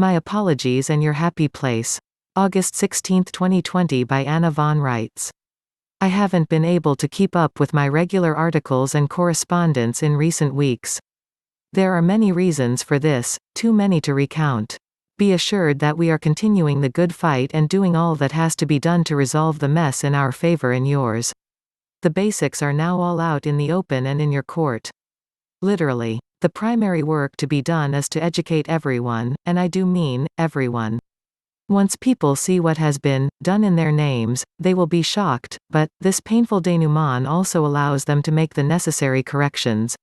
My apologies and your happy place. August 16, 2020 by Anna von Reitz. I haven't been able to keep up with my regular articles and correspondence in recent weeks. There are many reasons for this, too many to recount. Be assured that we are continuing the good fight and doing all that has to be done to resolve the mess in our favor and yours. The basics are now all out in the open and in your court. Literally. The primary work to be done is to educate everyone, and I do mean, everyone. Once people see what has been done in their names, they will be shocked, but this painful denouement also allows them to make the necessary corrections.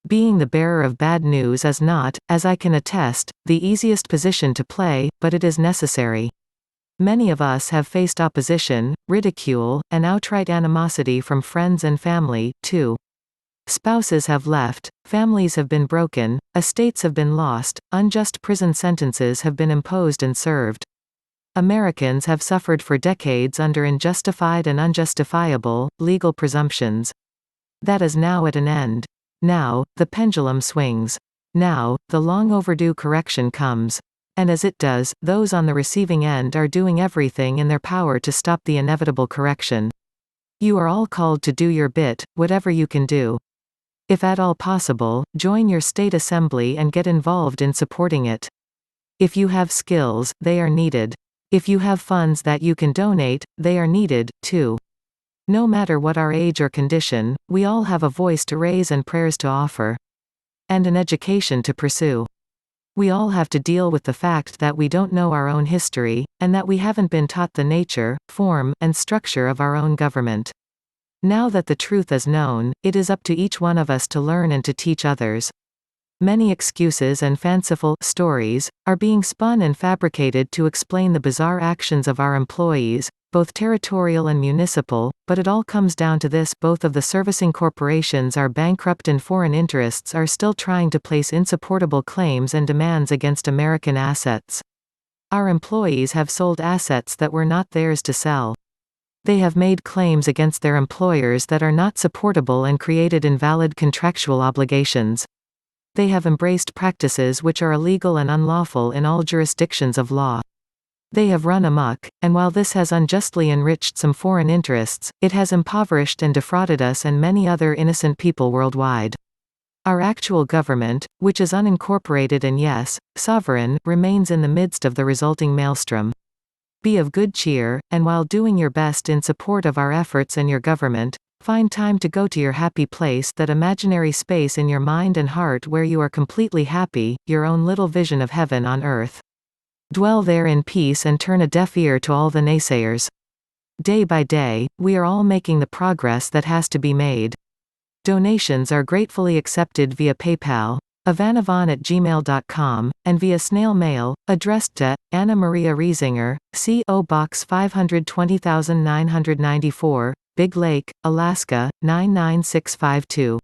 Being the bearer of bad news is not, as I can attest, the easiest position to play, but it is necessary. Many of us have faced opposition, ridicule, and outright animosity from friends and family, too. Spouses have left, families have been broken, estates have been lost, unjust prison sentences have been imposed and served. Americans have suffered for decades under unjustified and unjustifiable legal presumptions. That is now at an end. Now, the pendulum swings. Now, the long overdue correction comes. And as it does, those on the receiving end are doing everything in their power to stop the inevitable correction. You are all called to do your bit, whatever you can do. If at all possible, join your state assembly and get involved in supporting it. If you have skills, they are needed. If you have funds that you can donate, they are needed, too. No matter what our age or condition, we all have a voice to raise and prayers to offer. And an education to pursue. We all have to deal with the fact that we don't know our own history, and that we haven't been taught the nature, form, and structure of our own government. Now that the truth is known, it is up to each one of us to learn and to teach others. Many excuses and fanciful stories are being spun and fabricated to explain the bizarre actions of our employees, both territorial and municipal, but it all comes down to this: both of the servicing corporations are bankrupt and foreign interests are still trying to place insupportable claims and demands against American assets. Our employees have sold assets that were not theirs to sell. They have made claims against their employers that are not supportable and created invalid contractual obligations. They have embraced practices which are illegal and unlawful in all jurisdictions of law. They have run amok, and while this has unjustly enriched some foreign interests, it has impoverished and defrauded us and many other innocent people worldwide. Our actual government, which is unincorporated and yes, sovereign, remains in the midst of the resulting maelstrom. Be of good cheer, and while doing your best in support of our efforts and your government, find time to go to your happy place, that imaginary space in your mind and heart where you are completely happy, your own little vision of heaven on earth. Dwell there in peace and turn a deaf ear to all the naysayers. Day by day, we are all making the progress that has to be made. Donations are gratefully accepted via PayPal, avanavon@gmail.com, and via snail mail, addressed to Anna Maria Riesinger, C.O. Box 520,994, Big Lake, Alaska, 99652.